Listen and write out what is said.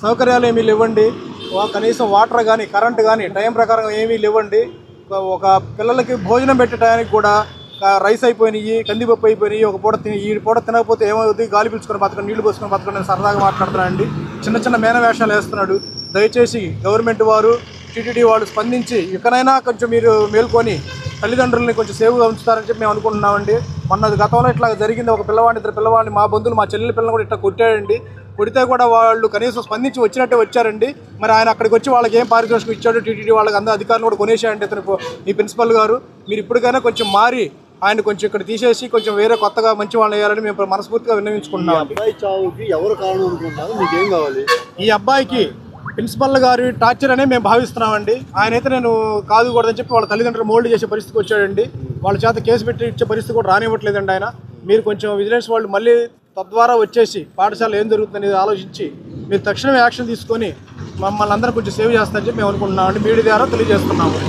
సౌకర్యాలు ఏమీ లేవండి. కనీసం వాటర్ కానీ కరెంట్ కానీ టైం ప్రకారం ఏమీ లేవండి. ఒక పిల్లలకి భోజనం పెట్టే టయానికి కూడా రైస్ అయిపోయినాయి, కందిపప్పు అయిపోయినాయి. ఒక పూట ఈ పూట తినకపోతే ఏమవుతుంది, గాలి పీల్చుకొని బతకండి, నీళ్లు పోసుకొని బతకండి అని సరదాగా మాట్లాడుతున్నానండి. చిన్న చిన్న మేనవేషాలు వేస్తున్నాడు. దయచేసి గవర్నమెంట్ వారు, టీటీడీ వాళ్ళు స్పందించి ఇకనైనా కొంచెం మీరు మేల్కొని తల్లిదండ్రులని కొంచెం సేవ్గా ఉంచుతారని చెప్పి మేము అనుకుంటున్నామండి. మొన్న గతంలో ఇట్లా జరిగింది. ఒక పిల్లవాడిని, ఇద్దరు పిల్లవాడిని, మా బంధువులు, మా చెల్లెల పిల్లలు కూడా ఇట్లా కొట్టాడండి. కొడితే కూడా వాళ్ళు కనీసం స్పందించి వచ్చినట్టే వచ్చారండి. మరి ఆయన అక్కడికి వచ్చి వాళ్ళకి ఏం పారితోషికం ఇచ్చాడు, టీటీడీ వాళ్ళకి అందరూ అధికారులు కూడా కొనేసాయండి. ఇతను ఈ ప్రిన్సిపల్ గారు మీరు ఇప్పటికైనా కొంచెం మారి ఆయన కొంచెం ఇక్కడ తీసేసి కొంచెం వేరే కొత్తగా మంచి వాళ్ళని వేయాలని మేము మనస్ఫూర్తిగా విన్నవించుకుంటున్నాం. ఈ అబ్బాయికి ప్రిన్సిపల్ గారి టార్చర్ అనే మేము భావిస్తున్నామండి. ఆయన అయితే నేను కాదుకూడదని చెప్పి వాళ్ళ తల్లిదండ్రులు మోల్డ్ చేసే పరిస్థితికి వచ్చాడండి. వాళ్ళ చేత కేసు పెట్టి ఇచ్చే పరిస్థితి కూడా రానివ్వట్లేదండి ఆయన. మీరు కొంచెం విజిలెన్స్ వాళ్ళు మళ్ళీ తద్వారా వచ్చేసి పాఠశాల ఏం జరుగుతుందనేది ఆలోచించి మీరు తక్షణమే యాక్షన్ తీసుకొని మమ్మల్ని అందరూ కొంచెం సేవ్ చేస్తారని చెప్పి మేము అనుకుంటున్నామండి. మీడియా ద్వారా తెలియజేస్తున్నాము.